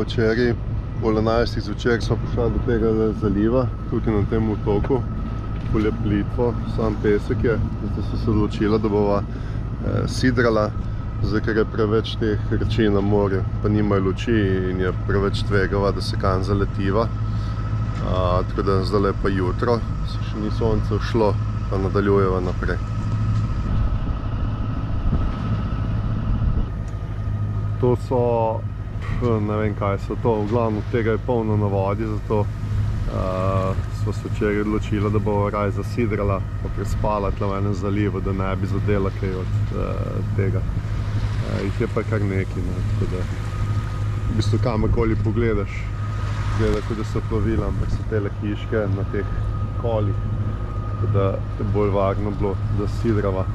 Včeraj, pol 11 zvečer smo prišli do tega zaliva, tukaj na tem otoku, pol je plitvo, sam pesek je, zato so se odločila, da bova sidrala, zdaj, ker je preveč teh reči na morju, pa nimajo luči in je preveč tvegava, da se kam zaletiva. Tako da zdaj pa jutro, se še ni sonce všlo, pa nadaljujeva naprej. To so, ne vem kaj so to, v glavnem tega je polno na vodi, zato smo se včeraj odločila, da bo raj zasidrala pa prespala tle v enem zalivu, da ne bi zadela kaj od tega. Jih je pa kar nekaj, tako da v bistvu kamorkoli pogledaš, gleda, kot da so plovila, ampak so tele hiške na teh kolih, tako da je bolj varno bilo, da sidrava,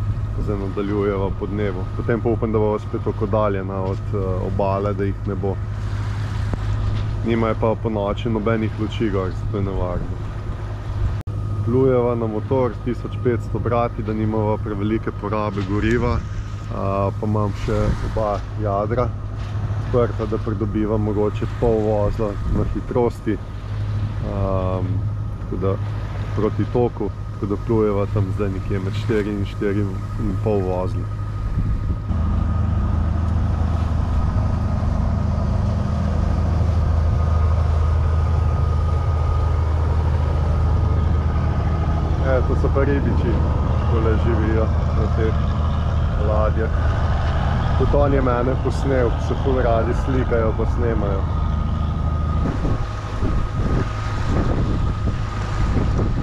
zdaj nadaljujeva po dnevu. Potem pa upam, da bova spet okodaljena od obale, da jih ne bo. Nimajo pa po noči nobenih luči gor, zato je nevarno. Plujeva na motor 1500 brati, da nimava prevelike porabe goriva, pa imam še oba jadra odprta, da pridobiva mogoče pol vozla na hitrosti, tako da proti toku, tako da plujeva tam zdaj nekje med 4 in 4,5 vozli. To so pa ribiči, kole živijo na teh ladjah. Tudi on je mene posnel, ki se ful radi slikajo pa snemajo.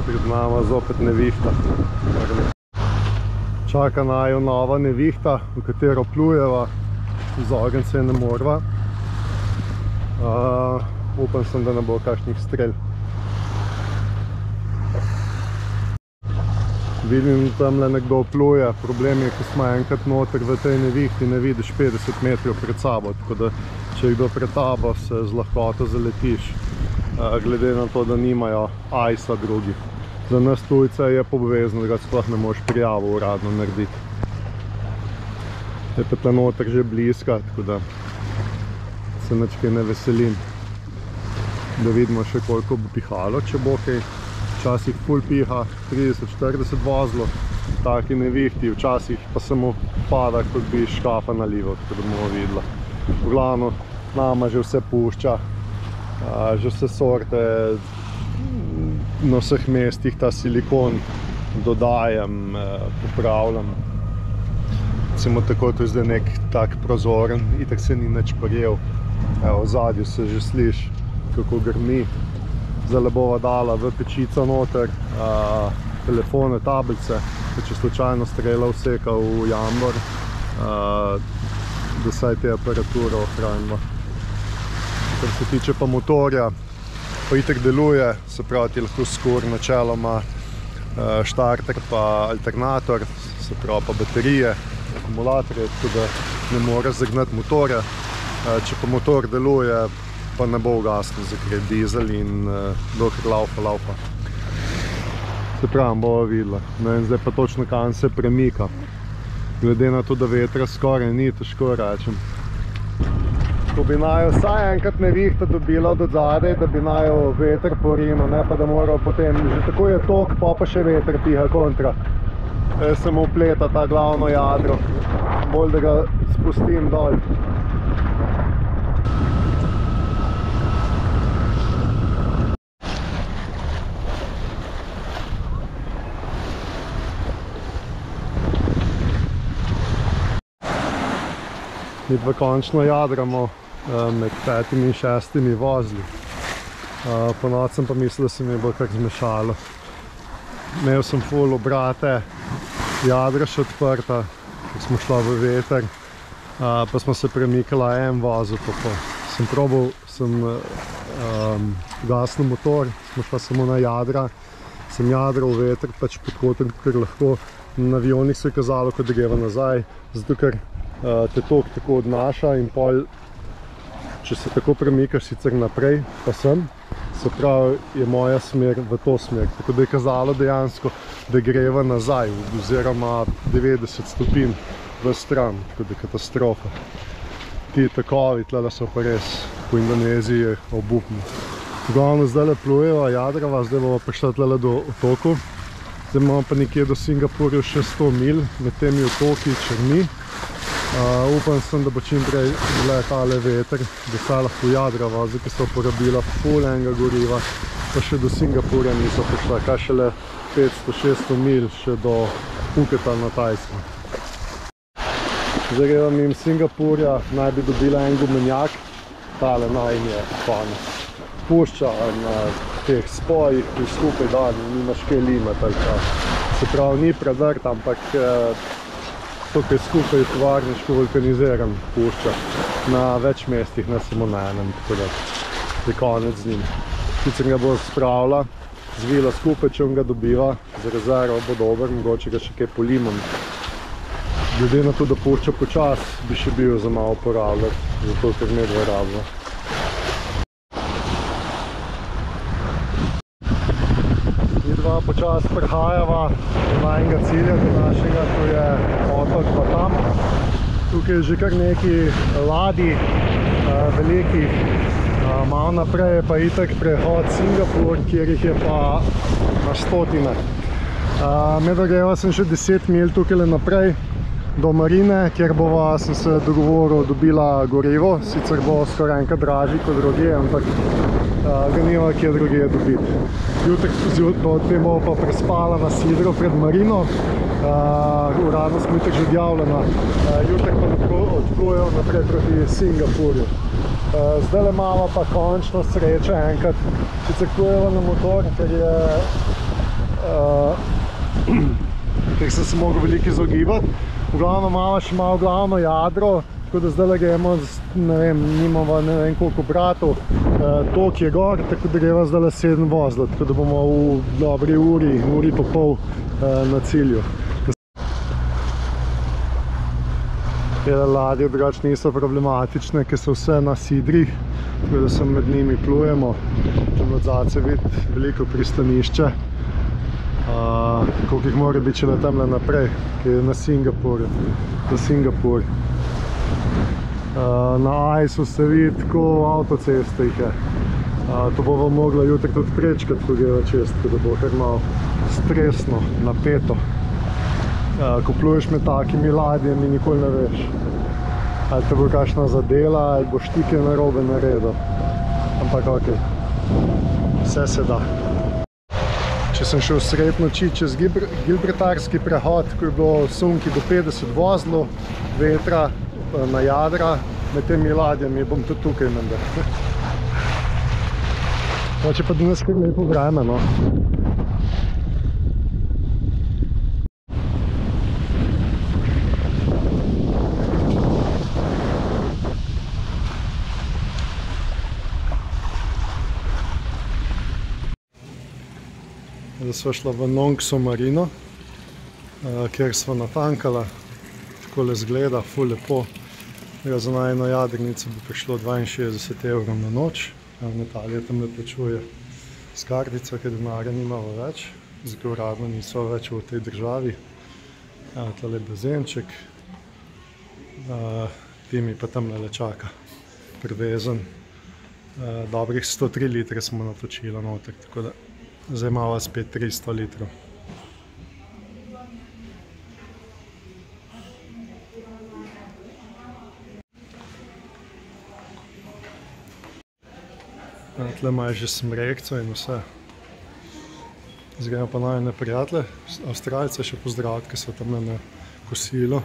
Pred nama zopet nevihta. Čaka naju nova nevihta, v katero plujeva, z ogenj se ne morva. Upam sem, da ne bo kakšnih strel. Vidim, da tamle nekdo pluje, problem je, ko smo enkrat noter v tej nevihti, ne vidiš 50 metrov pred sabo, tako da če je kdo pred tabo, se z lahkoto zaletiš, glede na to, da nimajo ajsa drugi. Za nas tujce je obvezno, da ga sploh ne moš prijavo uradno narediti. Je pa ta noter že bliska, tako da se nič kaj ne veselim. Da vidimo še koliko bo pihalo, če bo kaj. Včasih ful piha, 30-40 vozlo, taki nevihti, včasih pa samo pada, kot bi škafa nalival, tako da bomo videla. V glavno, nama že vse pušča, že vse sorte, na vseh mestih ta silikon dodajam, popravljam. Recimo tako, to je zdaj nek tak prozoren, itak se ni nič prijel. Evo, v zadju se že sliši, kako grmi. Zdaj bova dala v pečico noter telefone, tablice, da če slučajno strela vseka v jambor, da saj te aparaturo ohranimo. Kar se tiče pa motorja, pa itak deluje, se pravi ti lahko skur načeloma štarter pa alternator, se pravi pa baterije, akumulatorje, tako da ne more zagnati motorja. Če pa motor deluje, pa ne bo ugasnil, ker je dizel in dokler laufa. Se pravi, bova videla. Zdaj pa točno kam se premika. Glede na to, da vetra skoraj ni, težko rečem. Ko bi naju vsaj enkrat nevihta dobila od odzadej, da bi naju veter porinil, ne pa da moral potem, že tako je tok, pa še veter piha kontra. Se mu upleta ta glavno jadro, bolj da ga spustim dol. Mi pa končno jadramo med 5 in 6 vozli. Po noč sem pa mislil, da se mi bo kar zmešalo. Imel sem ful obrate, jadra še odprta, ko smo šla v veter. pa smo se premikala en vozil, pa sem probal, gasnil motor, smo šla samo na jadra, sem jadral veter, pač pod kotem, ker lahko na avionih se je kazalo, kot da greva nazaj, zato ker te tok tako odnaša in pol, če se tako premikaš sicer naprej, pa sem, se pravi, je moja smer v to smer, tako da je kazalo dejansko, da greva nazaj, oziroma 90 stopinj v stran, tako da je katastrofa. Ti takovi tlele so pa res po Indoneziji obupni. V glavnem zdaj plujeva, jadrava, zdaj bomo prišla tlele do otoku. Zdaj imamo pa nekje do Singapurja še 100 mil med temi otoki črni. Upam sem, da bo čim prej tale veter, da se lahko jadrava, zdaj ki so uporabila ful enega goriva, pa še do Singapurja niso prišla, kaj šele 500-600 mil še do Phuketa na Tajskem. Zdaj greva mimo Singapurja, naj bi dobila en gumenjak, tale naj je konec. Pušča na teh spojih, ki skupaj dan, nimaš kaj limati ali čas. Se pravi, ni predrt, ampak tukaj skupaj tovarniško vulkaniziran pušča na več mestih, ne samo na enem, tako da je konec z njim. Sicer ga bo spravila, zvila skupaj, če on ga dobiva, za rezervo bo dober, mogoče ga še kaj polimam. Glede na to, da pušča počas, bi še bil za malo uporabljati, zato ker medve rabimo. Midva počas prehajava do najnega cilja, do našega, to je otok Batam. Tukaj je že kar nekaj ladij, velikih, malo naprej je pa itak prehod Singapur, kjer jih je pa na stotine. Medva greva sem še 10 mil tukaj naprej do marine, kjer bova, sem se dogovoril, dobila gorivo, sicer bo skoraj enkrat dražji kot drugje, ampak ga nima kje drugje dobiti. Jutri potem bova pa prespala na sidro pred marino, uradno smo itak že odjavljena, jutri pa odplujejo naprej proti Singapurju. Zdajle imamo pa končno sreče enkrat, sicer plujeva na motor, ker sem se mogel veliko izogibati. V glavnem imamo še malo glavno jadro, tako da zdaj gremo, ne vem, nimamo ne vem koliko bratov, tok je gor, tako da greva zdaj 7 vozla, tako da bomo v dobri uri pa pol na cilju. Te ladje drugače niso problematične, ker so vse na sidrih, tako da se med njimi plujemo. Tam od zadaj vidi veliko pristanišče. Koliko jih mora biti šele tamle naprej, ki je na Singapurju, za Singapur. Na Aisu se vidi, tako avtoceste jih je. To bova mogla jutri tudi prečkati, ko greva čez, tako da bo kar malo stresno, napeto. Ko pluješ med takimi ladjami, nikoli ne veš, ali te bo kakšna zadela, ali boš ti kaj narobe naredil. Ampak okej, vse se da. Če sem šel sred noči čez Gibraltarski prehod, ko je bilo sunki do 50 vozlov, vetra na jadra, med temi ladjami bom tudi tukaj menda. Hoče pa danes kar lepo vreme, no. Zdaj sva šla v Nong So marino, kjer sva natankala, takole zgleda, ful lepo. Za najno jadrnico bi prišlo 62 evrov na noč, Natalija tam ne plačuje s kartico, ker denarja nimamo več, zato uradno niso več v tej državi. Tale bazenček, Timi pa tam le čaka, privezen. Dobrih 103 litre smo natočila noter, tako da zdaj imamo spet 300 litrov. Tle imajo že smrekco in vse. Zdaj gremo pa najne prijatelje, Avstralce še pozdraviti, ki so tam na kosilo,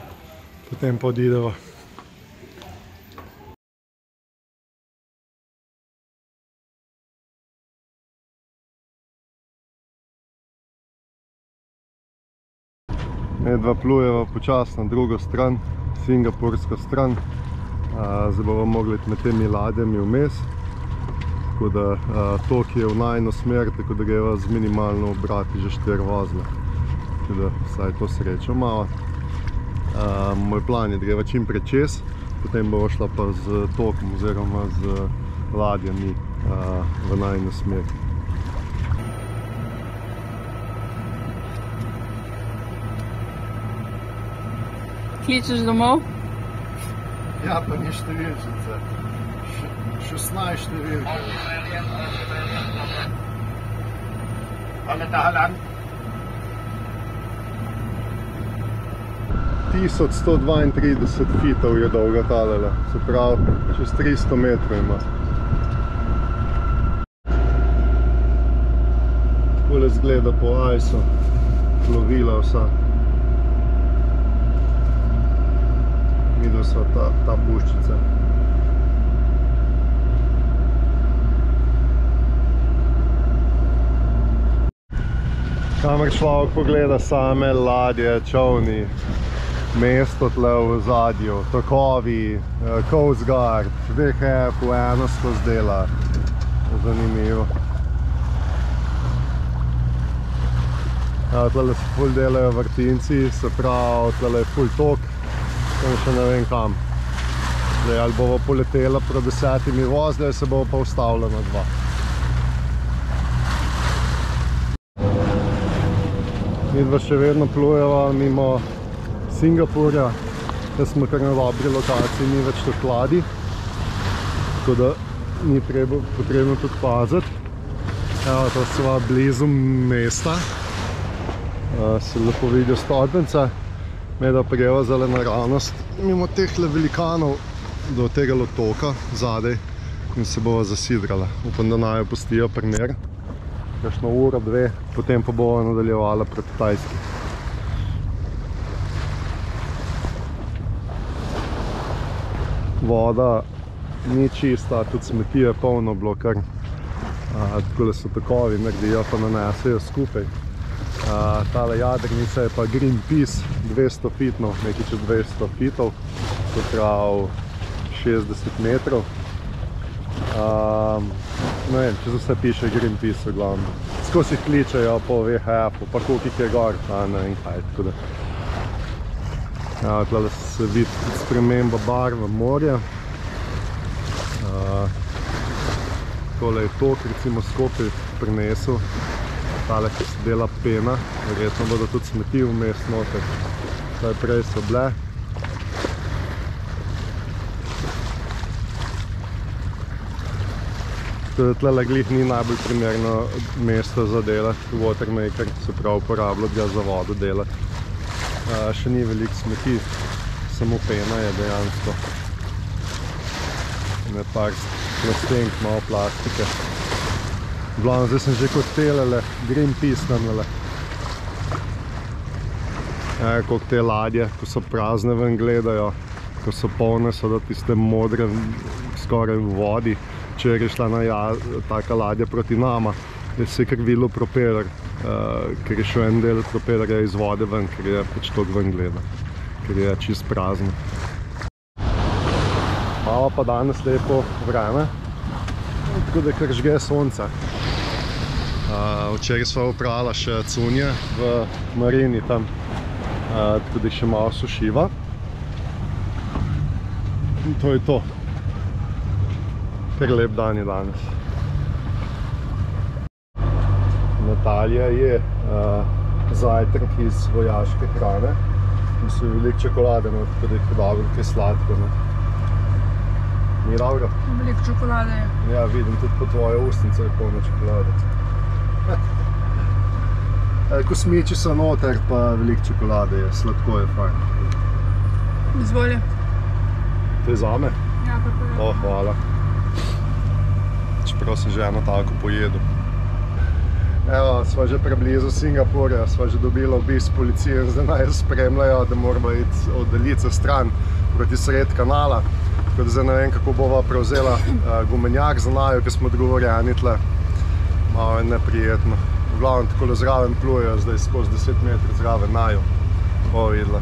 potem pa odideva. Midva plujeva počasno na drugo stran, singapursko stran. Zdaj bomo mogli med temi ladjami vmes. Tako da tok je v najino smer, tako da greva z minimalno obrati že 4 vozle. Tako da vsaj to srečo malo. Moj plan je, da greva čim prej čez, potem bomo šla pa z tokom oziroma z ladjami v najino smer. Kličeš domov? Ja, pa ni številčice. 16 številke. Alle dalan. 1132 feetov je dolga talela, se pravi, čez 300 metrov ima. Takole zgleda po ajsu, plovila vsa. Videl so ta puščica. Kamer človek pogleda same ladje, čovni, mesto tle v zadju, tokovi, Coast Guard, VHF v eno skozi dela. Zanimivo. Tle se ful delajo vrtinci, se pravi, tle je ful tok, tam še ne vem kam. Zdaj, ali bova poletela pro 10 vozli, ali se bova pa ustavila na 2. Midva še vedno plujeva mimo Singapurja, da smo kar na dobri lokaciji, ni več tako ladij, tako da ni potrebno tudi paziti. Evo, to sva blizu mesta, se lepo vidijo stolpnice, medva greva zdaj naravnost mimo tehle velikanov do tega otoka zadaj in se bova zasidrala. Upam, da naj jo pustijo pri miru. Kakšno uro, 2, potem pa bova nadaljevala proti Tajski. Voda ni čista, tudi smeti je polno bilo kar. Takole so takovi, naredijo pa nanesejo skupaj. Tale jadrnica je pa Greenpeace, 200 feetov, nekaj čez 200 feetov, to pravi 60 metrov. Ne vem, če vse piše Greenpeace v glavno. Skozi kličejo po VHF-u, pa koliko jih je gor, ne vem kaj, tako da. Tole se vidi sprememba barve morja. Tole je tok, recimo skupaj prinesel. Tale, ki se dela pena, verjetno bodo tudi smeti vmes noter. Zdaj prej so bile. Tlele glih ni najbolj primerno mesto za delati watermaker, se pravi uporabljati ga za vodo delati. Še ni veliko smeti, samo pena je dejansko. Ne par plastenk, malo plastike. Glavno, zdaj sem že kot telele, Greenpeace tamle. Koliko te ladje, ko so prazne ven gledajo, ko so polne, so da tiste modre skoraj v vodi. Če je šla taka ladja proti nama, je se kar videlo propeler, ker je šel en del propelerja iz vode ven, ker je pač tok ven gleda, ker je čist prazno. Malo pa danes lepo vreme, tako da kar žge sonce. Včeraj sva oprala še cunje v marini tam, tako da jih še malo sušiva. In to je to. Kar lep dan je danes. Natalija je zajtrk iz vojaške hrane in so veliko čokolade, tako da je dobro, kaj sladko. Ni dobro? Veliko čokolade je. Ja, vidim tudi po tvoje ustnice je polno čokolade. Kosmiči so noter, pa veliko čokolade je, sladko je fajn. Izvolje. To je zame? Ja, kako je. Hvala. Čeprav sem že eno tako pojedel. Evo, sva že preblizu Singapurja, sva že dobila obisk policije in zdaj naj spremljajo, da moramo iti oddaljiti stran proti sred kanala. Tako da zdaj ne vem, kako bova prevzela gumenjak za naju, ker smo dogovorjeni tle. Malo je neprijetno. V glavnem takole zraven plujejo zdaj skozi 10 metrov zraven naju. Bo videla.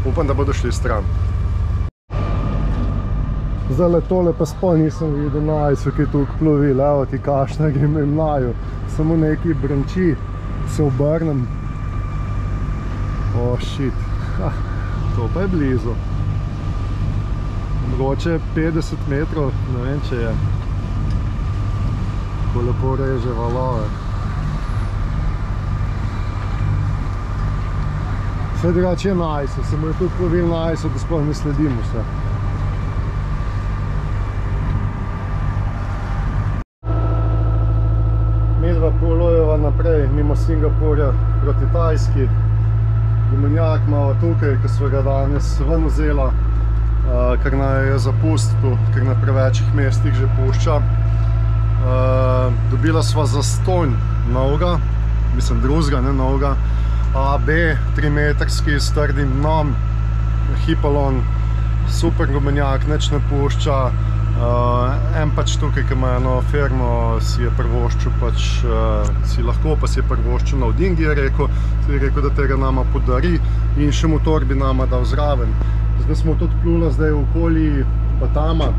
Upam, da bodo šli stran. Zdaj tole pa spol nisem videl najsu, ki je tukaj plovil, evo ti kašna grem in mlaju. Samo neki branči, se obrnem. O, shit. Ha, to pa je blizu. Mogoče 50 metrov, ne vem, če je. Ko lepo reže valove. Vse drugače je najso, se mu je tudi plovil najso, da sploh ne sledimo vse. Midva plujeva naprej mimo Singapurja proti Tajski. Gumenjak malo tukaj, ko sva ga danes ven vzela, ker naj je zapustil, ker na prevečih mestih že pušča. Dobila sva zastonj novega, mislim drugega, ne novega, AB 3-metrski s trdim dnom, Hipalon, super gumenjak, nič ne pušča. En pač tukaj, ki ima eno firmo, si je prvoščil pač, si lahko, pa si je prvoščil na Odingi, je rekel, da tega nama podari in še motor bi nama dal zraven. Zdaj smo tudi plula zdaj v okoli Batama,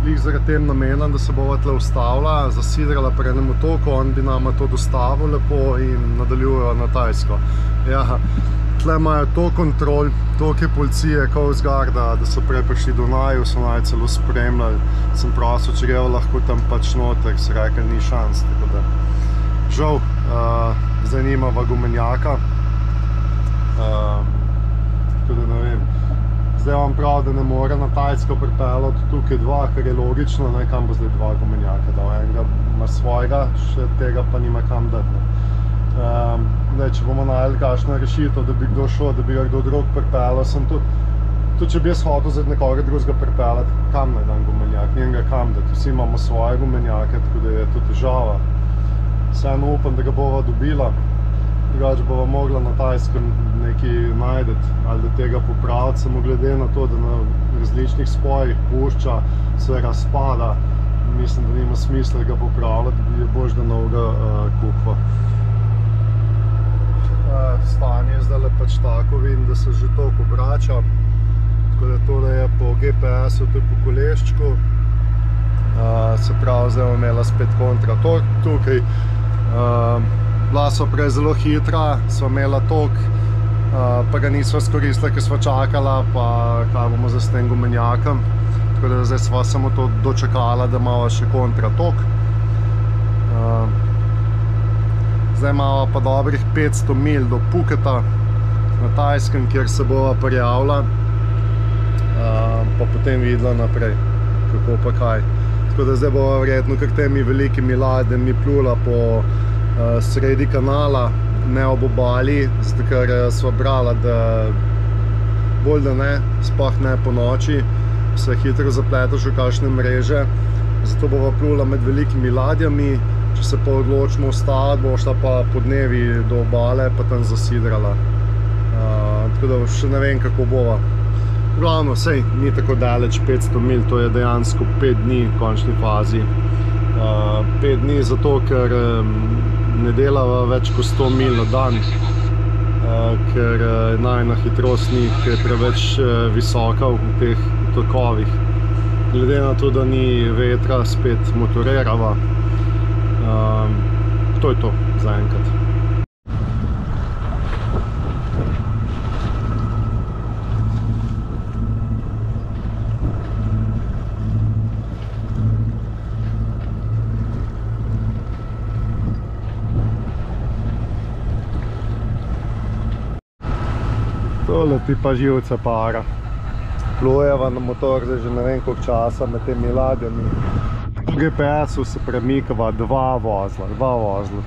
glih zaradi tem namenom, da se bova tle ustavila, zasidrala pri enem otoku, on bi nama to dostavil lepo in nadaljujejo na Tajsko. Ja, tle imajo to kontrol, toliko je policije, Coast Guarda, da so prej prišli do naju, so naj celo spremljali. Sem prosil, če grejo lahko tam pač noter, se rekel, ni šans, tako da. Žal, zdaj nimava gumenjaka, tako da ne vem. Zdaj vam prav, da ne more na Tajsko pripeljati tukaj dva, kar je logično, ne, kam bo zdaj dva gumenjaka dal. Enega ima svojega, še tega pa nima kam dati. Če bomo najeli kakšno rešitev, da bi kdo šel, da bi ga kdo drug pripeljal, sem tudi če bi jaz hotel zdaj nekoga drugega pripeljati, kam naj dam gumenjak, njenega kam dati. Vsi imamo svoje gumenjake, tako da je to težava. Vseeno upam, da ga bova dobila. Drugače bova mogla na Tajskem nekaj najdeti ali da tega popraviti, samo glede na to, da na različnih spojih pušča, se razpada. Mislim, da nima smisla ga popravljati, je boljše, da novega kupa. Stanje je zdaj pač tako, vidim, da se že toliko obrača, tako da tole je po GPS-u, tudi po koleščku. Se pravi, zdaj bom imela spet kontratork tukaj. Bila sva prej zelo hitra, sva imela tok, pa ga nisva skoristila, ker sva čakala, pa kaj bomo zdaj s tem gumenjakom. Tako da zdaj sva samo to dočakala, da imava še kontratok. Zdaj imava pa dobrih 500 mil do Phuketa na Tajskem, kjer se bova prijavila, pa potem videla naprej, kako pa kaj. Tako da zdaj bova verjetno kar temi velikimi ladjami plula po sredi kanala, ne ob obali, zato ker sva brala, da bolj da ne, sploh ne po noči, se hitro zapleteš v kakšne mreže, zato bova plula med velikimi ladjami. Če se pa odločimo ustaviti, bo šla pa po dnevi do obale, pa tam zasidrala. Tako da še ne vem, kako bova. Glavno, sej, ni tako daleč 500 mil, to je dejansko 5 dni v končni fazi. 5 dni zato, ker ne delava več kot 100 mil na dan, ker najna hitrost ni, ker je preveč visoka v teh tokovih. Glede na to, da ni vetra, spet motorirava. To je to za enkrat. Tole ti pa živce para. Plujeva na motor zdaj že ne vem koliko časa med temi ladjami. Po GPS-u se premikava dva vozla.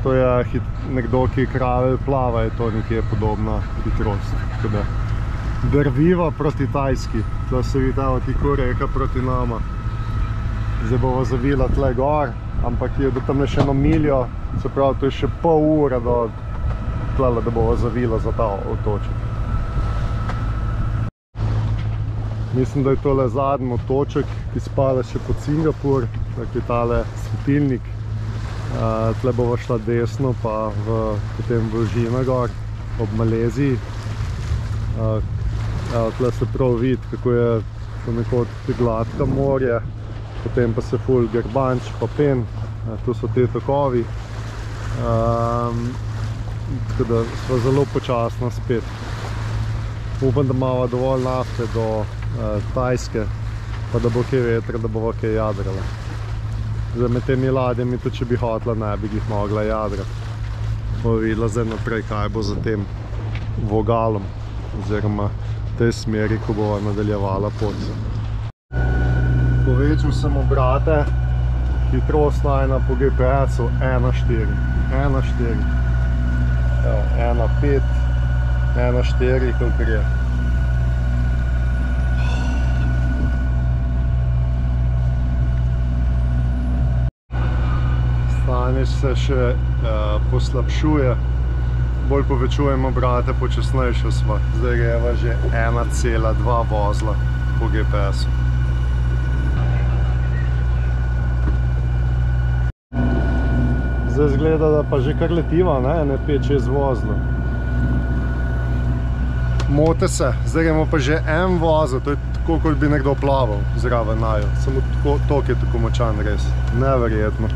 To je nekdo, ki kravelj plava, je to nekje podobna hitrost. Tako da drviva proti Tajski. Tle se vidi tako reka proti nama. Zdaj bova zavila tle gor, ampak je do tam še eno miljo, se pravi, to je še pol ure do tle, da bova zavila za ta otoček. Mislim, da je tole zadnji otoček, ki spada še pod Singapur, tako je tale svetilnik. Tle bova šla desno, pa potem v Žina gor, ob Maleziji. Tle se prav vidi, kako je ponekod gladka morje, potem pa se ful grbanč pa pen, tu so te tokovi. Tako da sva zelo počasno spet. Upam, da imava dovolj nafte do Tajske, pa da bo kaj vetra, da bova kaj jadrala. Zdaj med temi ladjami, tudi če bi hotla, ne bi jih mogla jadrati. Bova videla zdaj naprej, kaj bo za tem vogalom, oziroma v tej smeri, ko bova nadaljevala pot. Povečal sem obrate, hitrost najna po GPS-u 1.4. 1.4. 1.5, 1.4, kolikor je. Stanje se še poslabšuje, bolj povečujemo obrate, počasnejše sva. Zdaj greva že 1,2 vozla po GPS-u. Zdaj zgleda, da pa že kar letiva, ne 5-6 vozlo. Mote se, zdaj gremo pa že en vozel, to je tako, kot bi nekdo plaval zraven naju. Samo tok je tako močan, res. Neverjetno.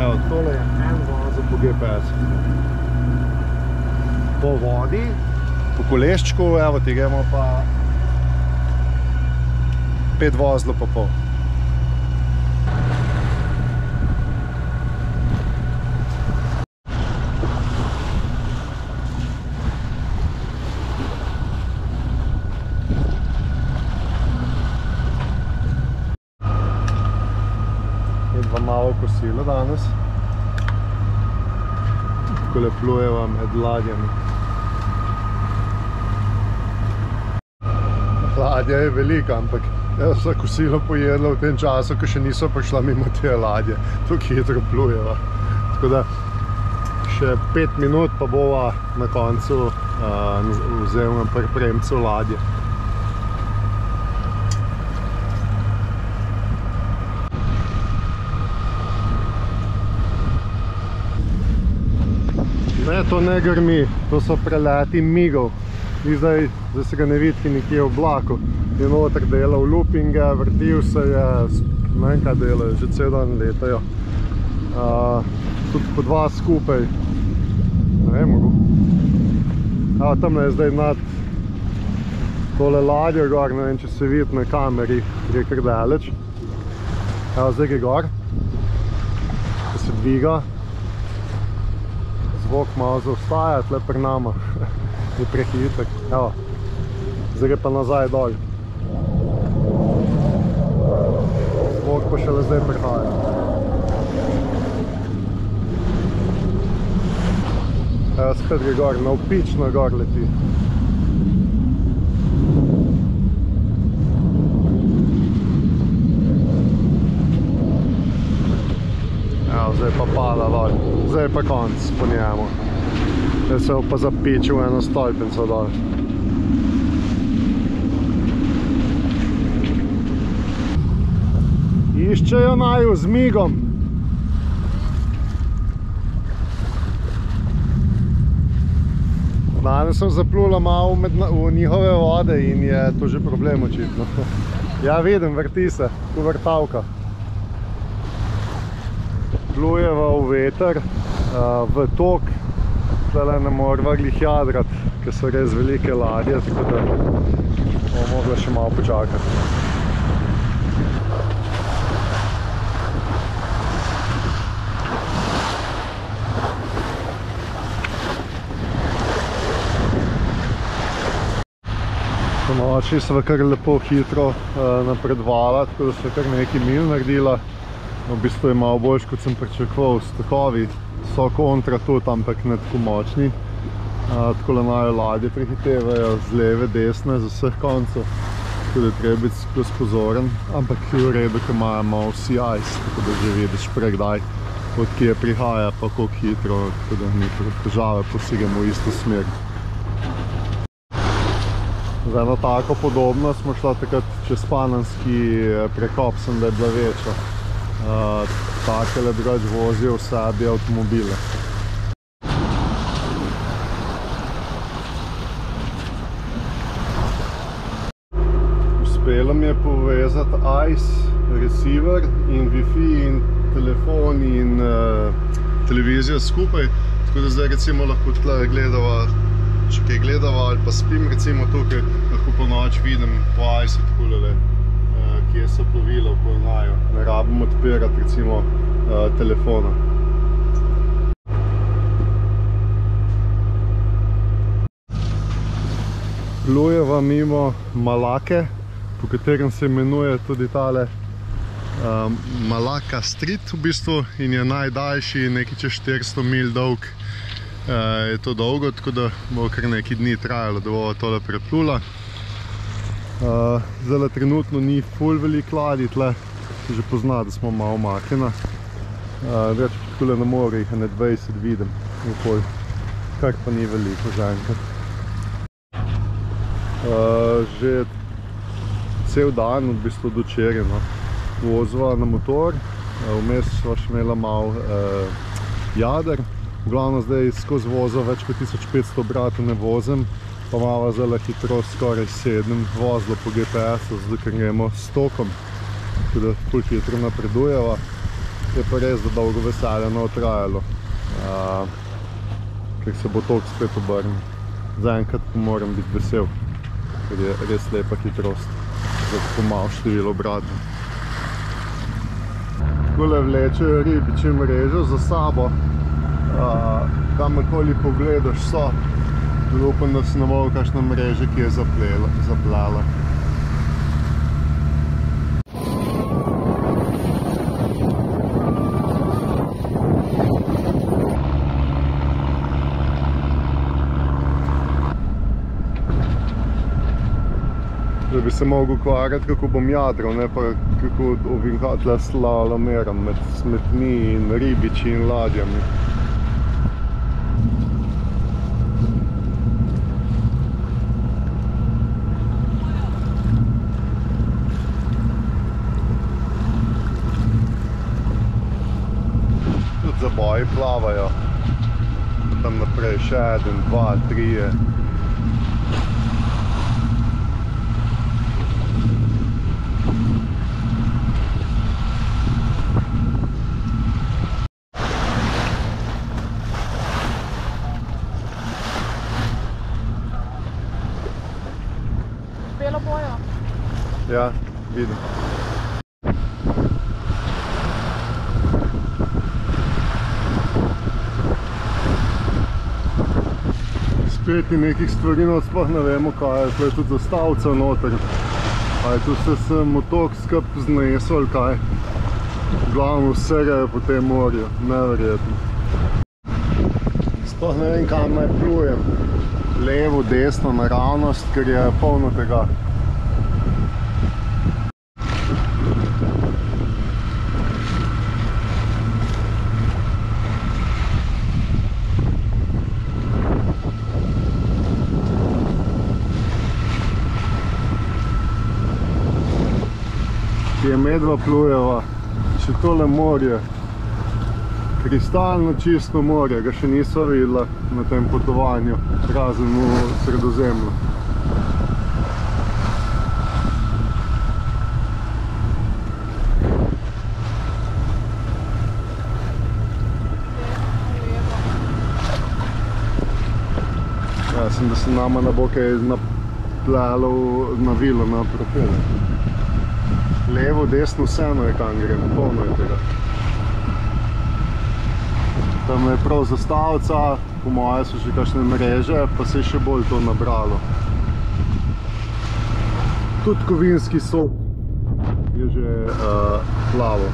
Evo, tole je en vozel po GPS. Po vodi, po koleščku, evo ti gremo pa 5 vozlo pa pol. Malo kosilo danes. Takole plujeva med ladjami. Ladja je velika, ampak jaz sem kosilo pojedla v tem času, ko še niso prišla mimo te ladje. Tako hitro plujeva. Tako da še 5 minut pa bova na koncu vzela pri premcu ladje. Ne, to ne grmi, to so preleti migov. Zdaj se ga ne vidi nekje v oblaku. Je noter delal loopinge, vrtil se je, ne vem kaj delajo, že cel dan letajo. Tudi po 2 skupaj. Ne vem, mogo. Tamle je zdaj nad tole ladjo gor, ne vem, če se vidi na kameri, gre kar daleč. Zdaj gre gor, ko se dviga. Zvok malo zaostaja, tle pri nama je prehitek. Evo, zdaj gre pa nazaj dol. Zvok pa šele zdaj prihaja. Evo, spet gre gor, navpično gor leti. Zdaj pa pada dol, zdaj pa konc po njemu. Zdaj se pa zapičil eno stolpnico dol. Iščejo naju z migom. Danes sem zaplula malo v njihove vode in je to že problem očitno. Ja, vidim, vrti se, tu vrtavka. Plujeva v veter, v tok, tole ne morava glih jadrati, ker so res velike ladje, tako da bomo mogla še malo počakati. Po noči sva kar lepo hitro napredvala, tako da sva kar nekaj mil naredila. V bistvu je malo boljš, kot sem pričakoval. Stokovi so kontra tudi, ampak ne tako močni. Takole naju ladje prehitevajo z leve, desne, z vseh koncev. Tako da treba biti skozi pozoren. Ampak je v redu, ker imajo malo vsi ice, tako da že vidiš prekdaj, od kje prihaja, pa koliko hitro, tako da ni težave, posigamo v isto smer. Za eno tako podobno smo šla takrat čez Panamski prekop, sem da je bila večja. Takele drugač vozijo v sebi avtomobile. Uspelo mi je povezati ICE, receiver in Wi-Fi in telefon in televizijo skupaj. Tako da zdaj recimo lahko tle gledava, če kaj gledava ali pa spim recimo tukaj, lahko po noč vidim po ICE takole, kje so plovila okoli naju. Ne rabim odpirati recimo telefona. Plujeva mimo Malake, po katerem se imenuje tudi tale Malaka Street v bistvu in je najdaljši, nekaj čez 400 mil dolg je to dolgo, tako da bo kar nekaj dni trajalo, da bova tole preplula. Zdaj trenutno ni ful veliko ladij tle, se že pozna, da smo malo makina. Več takole na morju jih je 20 vidim, okoli, kar pa ni veliko zaenkrat. Že cel dan, v bistvu do včeraj, vozva na motor, vmes sva še imela malo jader. V glavno zdaj skozi vozva več kot 1500 obratov ne vozim, pa imava zdaj hitrost skoraj 7 vozilo po GPS-u, zato ker gremo s tokom, tako da ful hitro napredujeva. Je pa res, da dolgo veselje ne bo trajalo, ker se bo tok spet obrnil. Zaenkrat pa moram biti vesel, ker je res lepa hitrost za tako malo število obratov. Takole vlečejo ribičje mrežo za sabo, kamorkoli pogledaš so, upam, da se ne bo kakšna mreža, ki je zaplela. Da bi se mogel ukvarjati, kako bom jadral, ne pa kako ovinkati tle slalomeram med smetmi in ribiči in ladjami. Tudi zaboji plavajo, tam naprej še 1, 2, 3. Belo bojo. Ja, vidim. Spet je nekih stvari, no sploh ne vemo kaj je, je tudi zastavica noter. A je tu se motok skup znesel ali kaj. Glavno vsega je po tem morju, neverjetno. Sploh ne vem kam naj plujem. Levo, desno, naravnost, ker je polno tega. Ki je medva plujeva, še tole morje. Kristalno čisto morje, ga še niso videla na tem potovanju, razen v Sredozemlju. Mislim, da se nama ne bo kaj naplelo, navilo na propeler. Levo, desno, vseeno je kam gremo, polno je tega. Tam je prav zastavica, po moje so še kakšne mreže, pa se je še bolj to nabralo. Tudi kovinski sok je že plaval.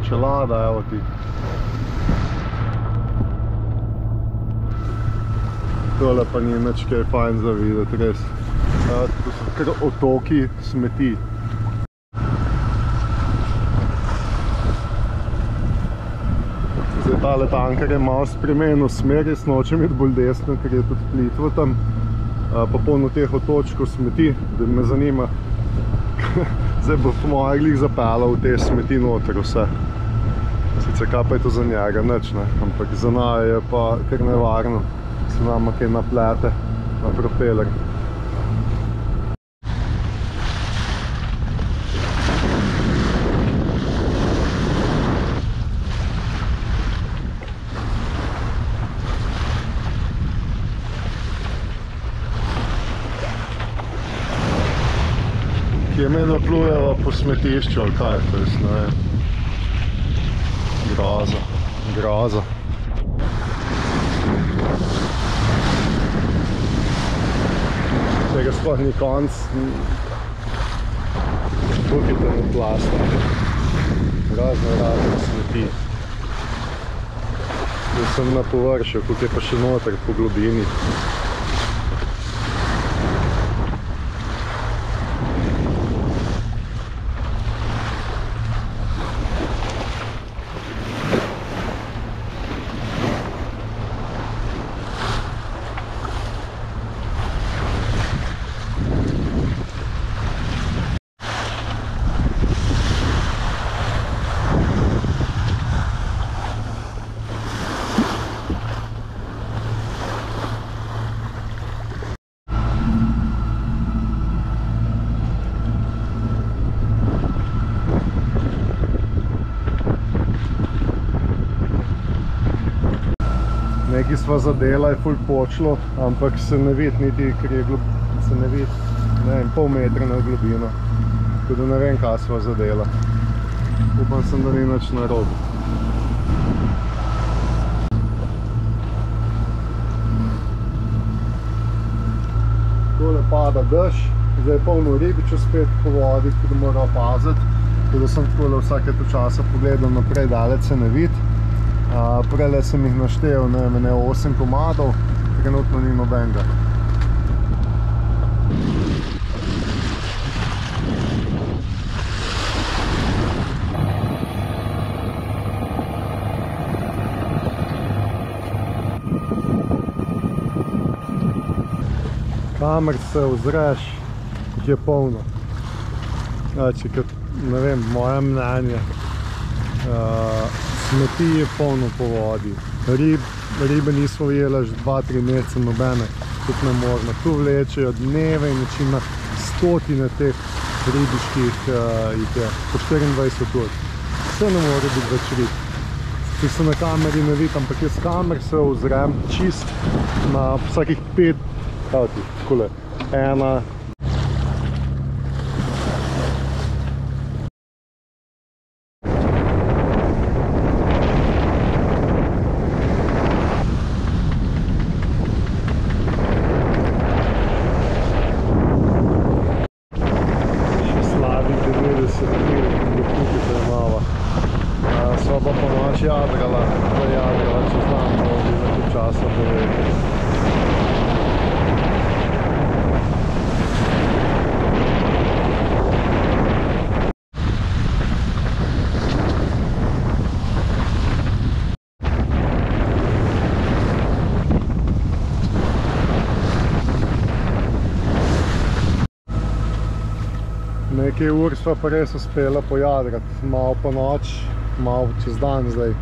Čelada, evo ti. Tole pa ni nič kaj fajn za videti, res. To so kar otoki smeti. Zdaj tale tankar je malo spremenil smer, jaz nočem iti bolj desno, ker je tudi plitvo tam, pa polno teh otočkov smeti, da me zanima. Zdaj bo po moje glih zapeljal v te smeti noter vse. Sicer kaj pa je to za njega, nič ne, ampak za naju je pa kar nevarno, se nama kaj naplete na propeler. Kje me doplujejo po smetišču ali kaj, to jaz ne vem. Groza, groza. Tega sploh ni konc. Tukaj te ne plasta. Razne smeti. Jaz sem na površju, koliko je pa še noter po globini. Nekaj sva zadela, je ful počlo, ampak se ne vidi niti, ker je se ne vidi, ne vem, pol metra na globino. Tako da ne vem, kaj sva zadela. Upam sem, da ni nič narobe. Tole pada dež, zdaj je polno ribičev spet po vodi, tako da mora paziti. Tako da sem takole vsake časa pogledal naprej, daleč se ne vidi. Prele sem jih naštel, ne vem, 8 komadov, trenutno ni nobenega. Kamor se ozreš, je polno. Znači, ne vem, moje mnenje. Smeti je polno po vodi. Ribe niso ujele že 2-3 mesece nobene, tudi ne moramo. Tu vlečejo dneve in noči na stotine teh ribiških jih je, po 24 ur. Vse ne more biti več rib. Če se na kameri ne vidi, ampak jaz kamer se ozrem čist na vsakih 5, takole, 1, sva pa po noči jadrala, čez dan, da za časa povedi. Nekaj ur sva pa res uspela pojadrati, malo po noč, malo čez dan zdaj.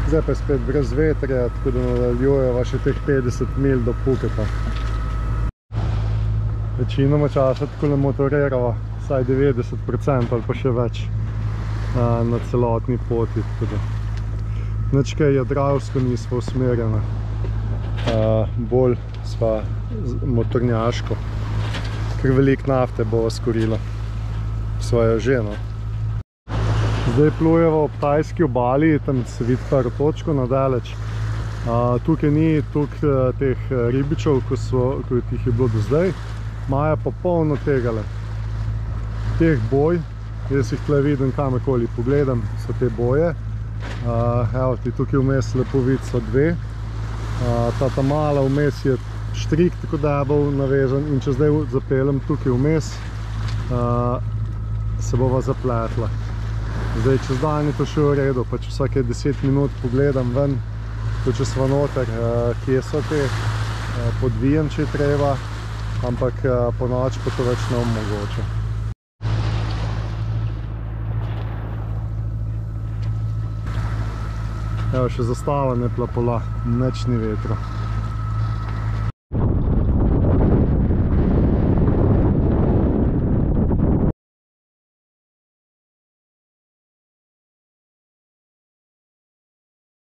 Zdaj pa je spet brez vetrja, tako da nadaljujeva še teh 50 mil do Phuketa. Večinoma časa takole motorirava, vsaj 90% ali pa še več na celotni poti. Nič kaj jadravsko nisva usmerjena, bolj sva motornjaško, ker veliko nafte bova skorila. Svojo ženo. Zdaj plujeva ob tajski obali, tam se vidi par točko nadaleč. Tukaj ni toliko teh ribičev, kot jih je bilo do zdaj. Imajo pa polno tegale. Teh boj, jaz jih tle vidim kamorkoli pogledam, so te boje. Evo ti tukaj vmes lepo vidi so dve. Ta mala vmes je štrik tako debel navezan in če zdaj zapeljem tukaj vmes, se bova zapletla. Zdaj, čez dan je to še v redu, pač vsake 10 minut pogledam ven, če sva noter, kje so te, podvijem, če je treba, ampak po noč pa to več ne omogoče. Evo, še zastava ne plapola, nič ni vetra.